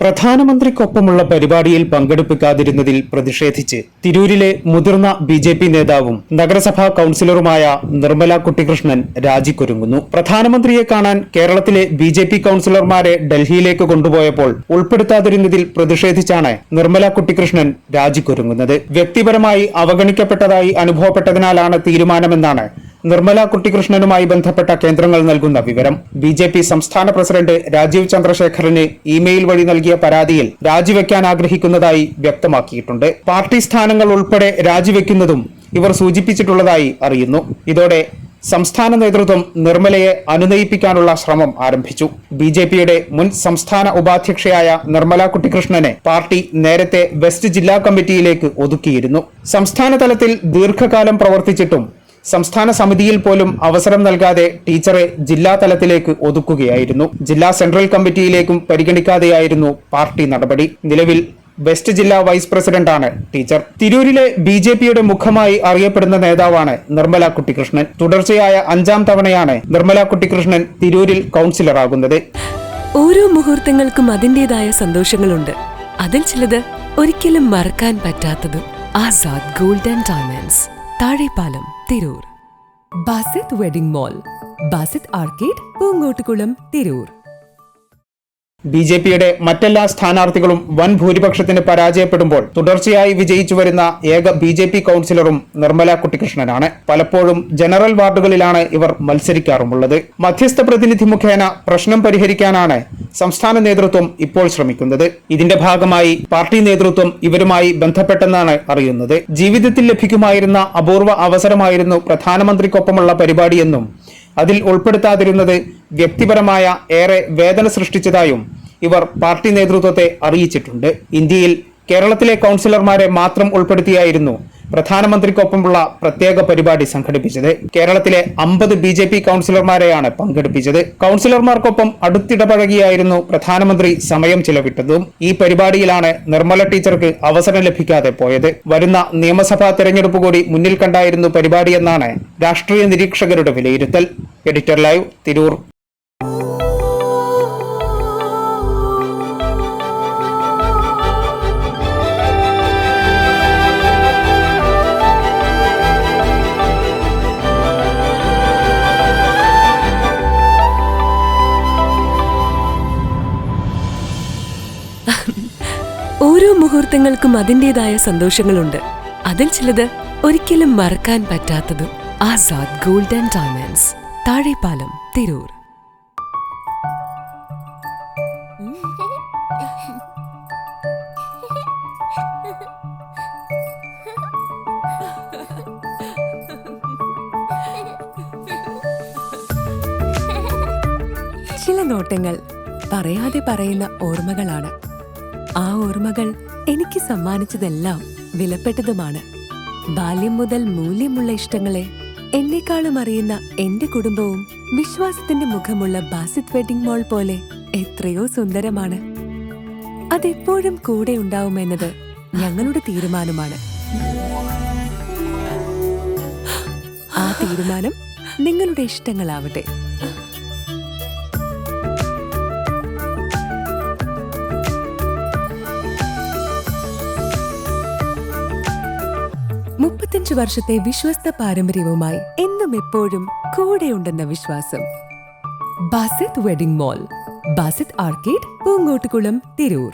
പ്രധാനമന്ത്രിക്കൊപ്പമുള്ള പരിപാടിയിൽ പങ്കെടുപ്പിക്കാതിരുന്നതിൽ പ്രതിഷേധിച്ച് തിരൂരിലെ മുതിർന്ന ബി.ജെ.പി. നേതാവും നഗരസഭാ കൌൺസിലറുമായ നിർമ്മല കുട്ടിക്കൃഷ്ണൻ രാജിക്കൊരുങ്ങുന്നു. പ്രധാനമന്ത്രിയെ കാണാൻ കേരളത്തിലെ ബി.ജെ.പി. കൌൺസിലർമാരെ ഡൽഹിയിലേക്ക് കൊണ്ടുപോയപ്പോൾ ഉൾപ്പെടുത്താതിരുന്നതിൽ പ്രതിഷേധിച്ചാണ് നിർമ്മല കുട്ടിക്കൃഷ്ണൻ രാജിക്കൊരുങ്ങുന്നത്. വ്യക്തിപരമായി അവഗണിക്കപ്പെട്ടതായി അനുഭവപ്പെട്ടതിനാലാണ് തീരുമാനമെന്നാണ് നിർമ്മല കുട്ടിക്കൃഷ്ണനുമായി ബന്ധപ്പെട്ട കേന്ദ്രങ്ങൾ നൽകുന്ന വിവരം. ബി.ജെ.പി. സംസ്ഥാന പ്രസിഡന്റ് രാജീവ് ചന്ദ്രശേഖറിന് ഇമെയിൽ വഴി നൽകിയ പരാതിയിൽ രാജിവെക്കാൻ ആഗ്രഹിക്കുന്നതായി വ്യക്തമാക്കിയിട്ടുണ്ട്. പാർട്ടി സ്ഥാനങ്ങൾ ഉൾപ്പെടെ രാജിവെക്കുന്നതും ഇവർ സൂചിപ്പിച്ചിട്ടുള്ളതായി അറിയുന്നു. ഇതോടെ സംസ്ഥാന നേതൃത്വം നിർമ്മലയെ അനുനയിപ്പിക്കാനുള്ള ശ്രമം ആരംഭിച്ചു. ബി.ജെ.പിയുടെ മുൻ സംസ്ഥാന ഉപാധ്യക്ഷയായ നിർമ്മല കുട്ടിക്കൃഷ്ണനെ പാർട്ടി നേരത്തെ വെസ്റ്റ് ജില്ലാ കമ്മിറ്റിയിലേക്ക് ഒതുക്കിയിരുന്നു. സംസ്ഥാന തലത്തിൽ ദീർഘകാലം പ്രവർത്തിച്ചിട്ടും സംസ്ഥാന സമിതിയിൽ പോലും അവസരം നൽകാതെ ടീച്ചറെ ജില്ലാ തലത്തിലേക്ക് ഒതുക്കുകയായിരുന്നു. ജില്ലാ സെൻട്രൽ കമ്മിറ്റിയിലേക്കും പരിഗണിക്കാതെയായിരുന്നു പാർട്ടി നടപടി. നിലവിൽ വെസ്റ്റ് ജില്ലാ വൈസ് പ്രസിഡന്റാണ് ടീച്ചർ. തിരൂരിലെ ബി.ജെ.പിയുടെ മുഖമായി അറിയപ്പെടുന്ന നേതാവാണ് നിർമ്മല കുട്ടിക്കൃഷ്ണൻ. തുടർച്ചയായ 5ാം തവണയാണ് നിർമ്മല കുട്ടിക്കൃഷ്ണൻ തിരൂരിൽ കൌൺസിലറാകുന്നത്. ഓരോ മുഹൂർത്തങ്ങൾക്കും അതിന്റേതായ സന്തോഷങ്ങളുണ്ട്. അതിൽ ചിലത് ഒരിക്കലും മറക്കാൻ പറ്റാത്തതും. Azad gold and diamonds, Thazhepalam, Tirur. Basith wedding mall, Basith arcade, Poongottukulam, Tirur. ബി.ജെ.പിയുടെ മറ്റെല്ലാ സ്ഥാനാർത്ഥികളും വൻ ഭൂരിപക്ഷത്തിന് പരാജയപ്പെടുമ്പോൾ തുടർച്ചയായി വിജയിച്ചു വരുന്ന ഏക ബി.ജെ.പി. കൌൺസിലറും നിർമ്മല കുട്ടിക്കൃഷ്ണനാണ്. പലപ്പോഴും ജനറൽ വാർഡുകളിലാണ് ഇവർ മത്സരിക്കാറുമുള്ളത്. മധ്യസ്ഥ പ്രതിനിധി മുഖേന പ്രശ്നം പരിഹരിക്കാനാണ് സംസ്ഥാന നേതൃത്വം ഇപ്പോൾ ശ്രമിക്കുന്നത്. ഇതിന്റെ ഭാഗമായി പാർട്ടി നേതൃത്വം ഇവരുമായി ബന്ധപ്പെട്ടെന്നാണ് അറിയുന്നത്. ജീവിതത്തിൽ ലഭിക്കുമായിരുന്ന അപൂർവ അവസരമായിരുന്നു പ്രധാനമന്ത്രിക്കൊപ്പമുള്ള പരിപാടിയെന്നും അതിൽ ഉൾപ്പെടുത്താതിരുന്നത് വ്യക്തിപരമായ ഏറെ വേദന സൃഷ്ടിച്ചതായും ഇവർ പാർട്ടി നേതൃത്വത്തെ അറിയിച്ചിട്ടുണ്ട്. ഇന്ത്യയിൽ കേരളത്തിലെ കൌൺസിലർമാരെ മാത്രം ഉൾപ്പെടുത്തിയായിരുന്നു പ്രധാനമന്ത്രിക്കൊപ്പമുള്ള പ്രത്യേക പരിപാടി സംഘടിപ്പിച്ചത്. കേരളത്തിലെ 50 ബി.ജെ.പി. കൌൺസിലർമാരെയാണ് പങ്കെടുപ്പിച്ചത്. കൌൺസിലർമാർക്കൊപ്പം അടുത്തിടപഴകിയായിരുന്നു പ്രധാനമന്ത്രി സമയം ചിലവിട്ടതും. ഈ പരിപാടിയിലാണ് നിർമ്മല ടീച്ചർക്ക് അവസരം ലഭിക്കാതെ പോയത്. വരുന്ന നിയമസഭാ തെരഞ്ഞെടുപ്പ് കൂടി മുന്നിൽ കണ്ടായിരുന്നു പരിപാടിയെന്നാണ് രാഷ്ട്രീയ നിരീക്ഷകരുടെ വിലയിരുത്തൽ. Editor live, Tirur. ഓരോ മുഹൂർത്തങ്ങൾക്കും അതിന്റേതായ സന്തോഷങ്ങളുണ്ട്. അതിൽ ചിലത് ഒരിക്കലും മറക്കാൻ പറ്റാത്തതും. Azad gold and diamonds, Thazhepalam, Tirur. ചില നോട്ടങ്ങൾ പറയാതെ പറയുന്ന ഓർമ്മകളാണ്. ആ ഓർമ്മകൾ എനിക്ക് സമ്മാനിച്ചതെല്ലാം വിലപ്പെട്ടതുമാണ്. ബാല്യം മുതൽ മൂല്യമുള്ള ഇഷ്ടങ്ങളെ എന്നെക്കാളും അറിയുന്ന എന്റെ കുടുംബവും വിശ്വാസത്തിന്റെ മുഖമുള്ള ബാസിത് വെഡിംഗ് മോൾ പോലെ എത്രയോ സുന്ദരമാണ്. അതെപ്പോഴും കൂടെ ഉണ്ടാവുമെന്നത് ഞങ്ങളുടെ തീരുമാനമാണ്. ആ തീരുമാനം നിങ്ങളുടെ ഇഷ്ടങ്ങളാവട്ടെ. വർഷത്തെ വിശ്വസ്ത പാരമ്പര്യവുമായി എന്നും എപ്പോഴും കൂടെയുണ്ടെന്ന വിശ്വാസം. Basith wedding mall, Basith arcade, Poongottukulam, Tirur.